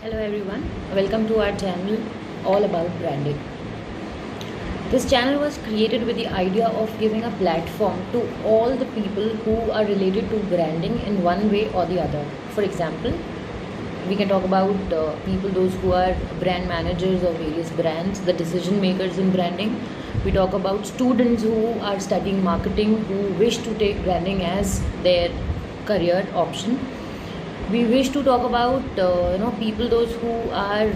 Hello everyone, welcome to our channel all about branding. This channel was created with the idea of giving a platform to all the people who are related to branding in one way or the other. For example, we can talk about people, those who are brand managers of various brands, the decision makers in branding. We talk about students who are studying marketing, who wish to take branding as their career option. We wish to talk about people, those who are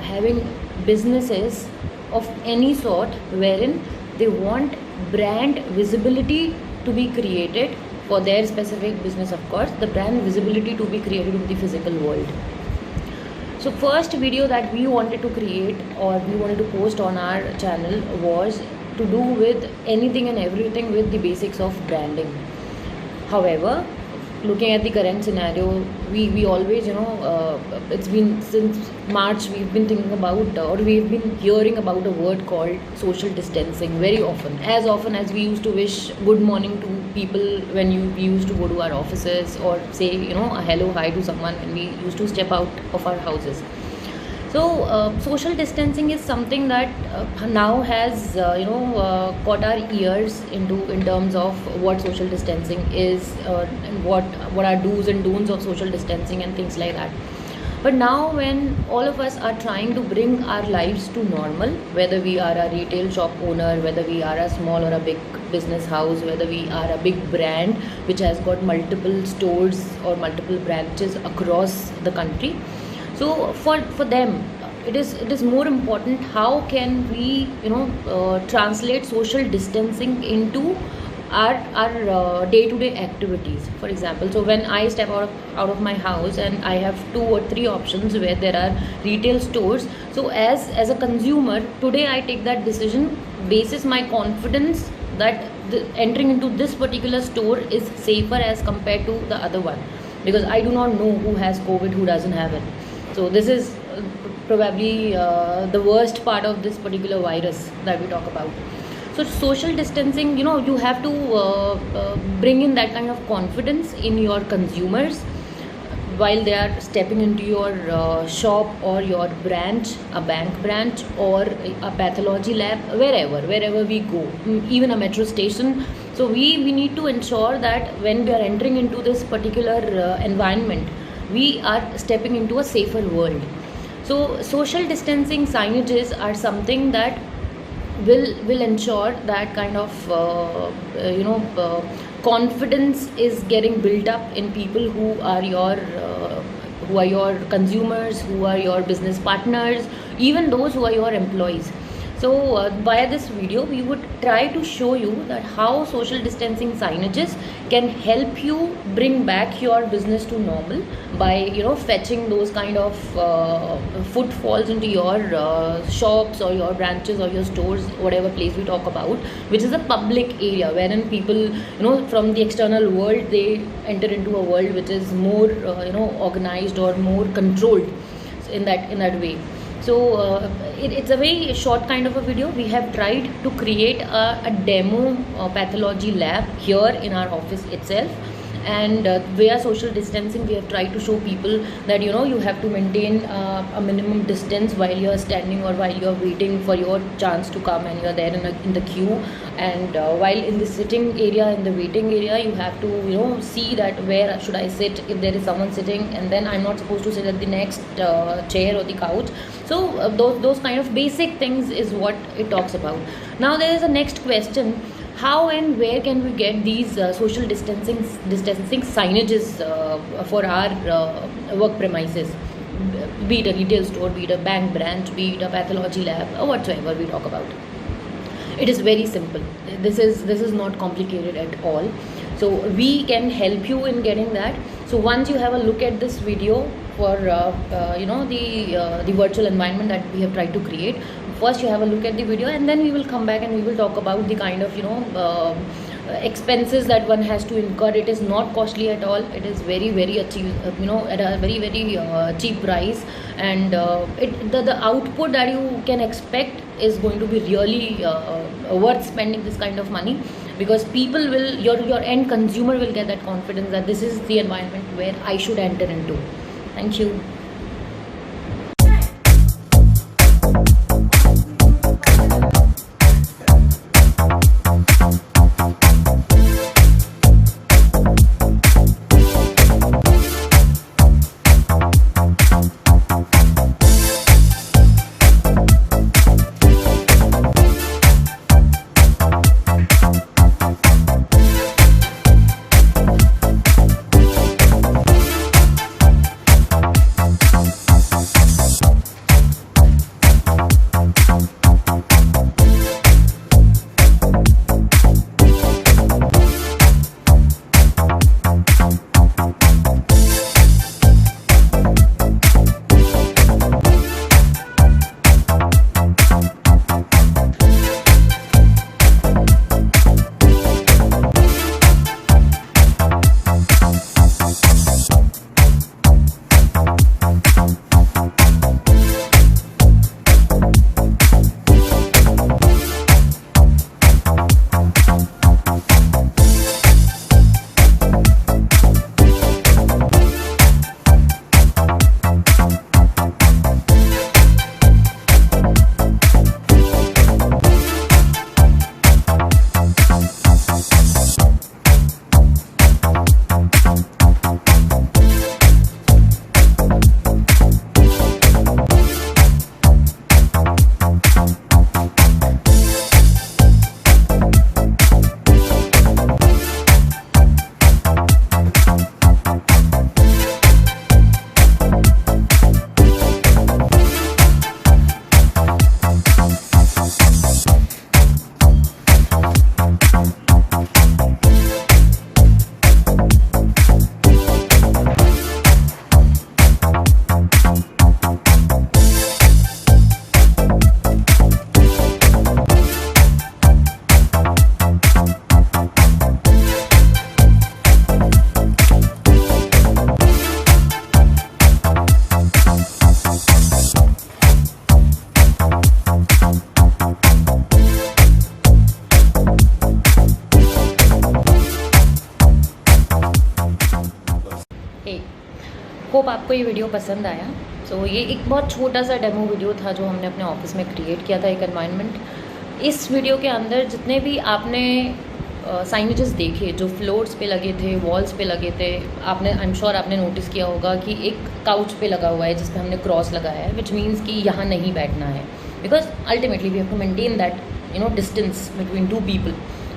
having businesses of any sort, wherein they want brand visibility to be created for their specific business. Of course, the brand visibility to be created in the physical world. So first video that we wanted to create or we wanted to post on our channel was to do with anything and everything with the basics of branding. However, looking at the current scenario, we always, it's been since March, we've been thinking about or we've been hearing about a word called social distancing very often. As often as we used to wish good morning to people when we used to go to our offices, or say, a hello, hi to someone when we used to step out of our houses. So social distancing is something that now has caught our ears in terms of what social distancing is, and what are do's and don'ts of social distancing and things like that. But now when all of us are trying to bring our lives to normal, whether we are a retail shop owner, whether we are a small or a big business house, whether we are a big brand which has got multiple stores or multiple branches across the country, so for them it is more important how can we translate social distancing into our day-to-day activities. For example, so when I step out of my house and I have 2 or 3 options where there are retail stores, so as a consumer today I take that decision basis my confidence that entering into this particular store is safer as compared to the other one, because I do not know who has COVID, who doesn't have it. So this is probably the worst part of this particular virus that we talk about. So social distancing, you have to bring in that kind of confidence in your consumers while they are stepping into your shop or your branch, a bank branch or a pathology lab, wherever we go, even a metro station. So we need to ensure that when we are entering into this particular environment, we are stepping into a safer world. So social distancing signages are something that will ensure that kind of confidence is getting built up in people who are your consumers, who are your business partners, even those who are your employees. So via this video we would try to show you that how social distancing signages can help you bring back your business to normal by fetching those kind of footfalls into your shops or your branches or your stores, whatever place we talk about, which is a public area wherein people from the external world, they enter into a world which is more organized or more controlled in that way. So it's a very short kind of a video. We have tried to create a demo pathology lab here in our office itself, and via social distancing we have tried to show people that you have to maintain a minimum distance while you are standing or while you are waiting for your chance to come and you are there in the queue, and while in the sitting area, in the waiting area, you have to see that where should I sit if there is someone sitting, and then I'm not supposed to sit at the next chair or the couch. So those kind of basic things is what it talks about. Now there is a next question: how and where can we get these social distancing signages for our work premises, be it a retail store, be it a bank branch, be it a pathology lab, or whatsoever we talk about? It is very simple. This is not complicated at all. So we can help you in getting that. So once you have a look at this video for the virtual environment that we have tried to create, first you have a look at the video, and then we will come back and we will talk about the kind of expenses that one has to incur. It is not costly at all. It is very cheap, at a very cheap price, and the output that you can expect is going to be really worth spending this kind of money, because people will, your end consumer will get that confidence that this is the environment where I should enter into. Thank you. आपको ये video पसंद आया। सो ये एक बहुत छोटा सा demo video था जो हमने अपने ऑफिस में क्रिएट किया था, एक एनवायरनमेंट। इस वीडियो के अंदर जितने भी आपने साइनेजेस देखे जो फ्लोर्स पे लगे थे, वॉल्स पे लगे थे, आपने आई एम श्योर आपने नोटिस किया होगा कि एक काउच पे लगा हुआ है जिस पे हमने क्रॉस लगाया है, विच मीन्स कि यहाँ नहीं बैठना है, because ultimately we have to maintain that distance between two people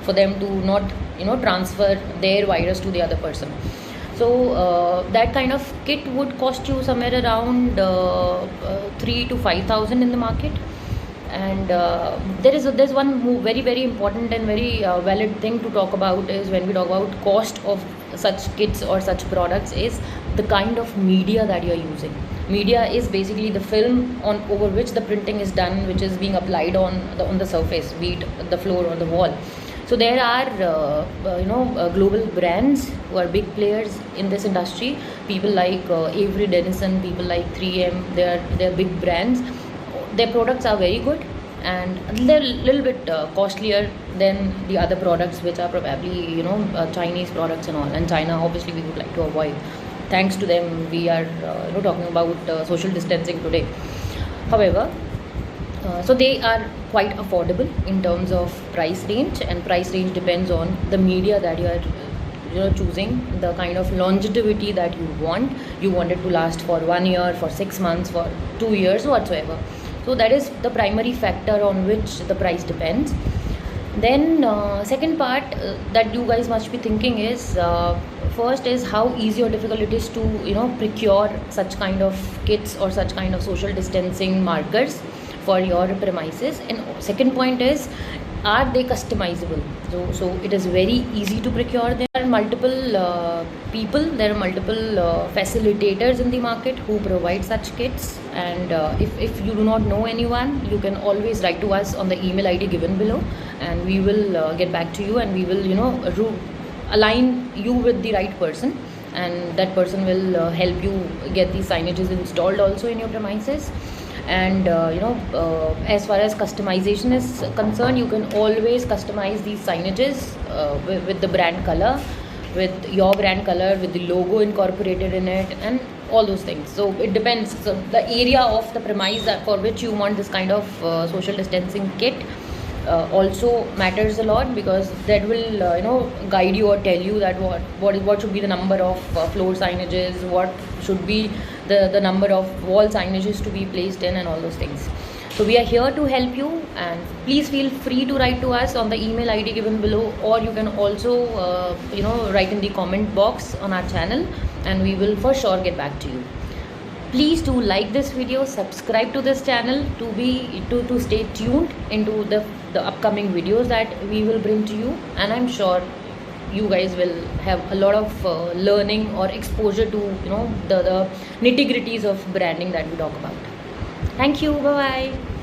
for them to not transfer their virus to the other person. So that kind of kit would cost you somewhere around 3,000 to 5,000 in the market. And there's one very important and very valid thing to talk about is when we talk about cost of such kits or such products is the kind of media that you're using. Media is basically the film over which the printing is done, which is being applied on the surface, be it the floor or the wall. So there are global brands who are big players in this industry. People like Avery Dennison, people like 3M. They're big brands. Their products are very good and they're a little bit costlier than the other products, which are probably Chinese products and all. And China, obviously, we would like to avoid. Thanks to them, we are talking about social distancing today. However, so they are quite affordable in terms of price range, and price range depends on the media that you are choosing, the kind of longevity that you want. You want it to last for 1 year, for 6 months, for 2 years, whatsoever. So that is the primary factor on which the price depends. Then second part that you guys must be thinking is first is how easy or difficult it is to procure such kind of kits or such kind of social distancing markers for your premises. And second point is, are they customizable? So it is very easy to procure. There are multiple people, there are multiple facilitators in the market who provide such kits. And if you do not know anyone, you can always write to us on the email ID given below, and we will get back to you, and we will align you with the right person, and that person will help you get these signages installed also in your premises. And as far as customization is concerned, you can always customize these signages with the brand color, with your brand color, with the logo incorporated in it, and all those things. So it depends. So the area of the premise for which you want this kind of social distancing kit also matters a lot, because that will guide you or tell you that what should be the number of floor signages, what should be the number of wall signages to be placed in, and all those things. So we are here to help you, and please feel free to write to us on the email ID given below, or you can also write in the comment box on our channel, and we will for sure get back to you. Please do like this video, subscribe to this channel to stay tuned into the upcoming videos that we will bring to you, and I'm sure you guys will have a lot of learning or exposure to the nitty-gritties of branding that we talk about. Thank you. Bye bye.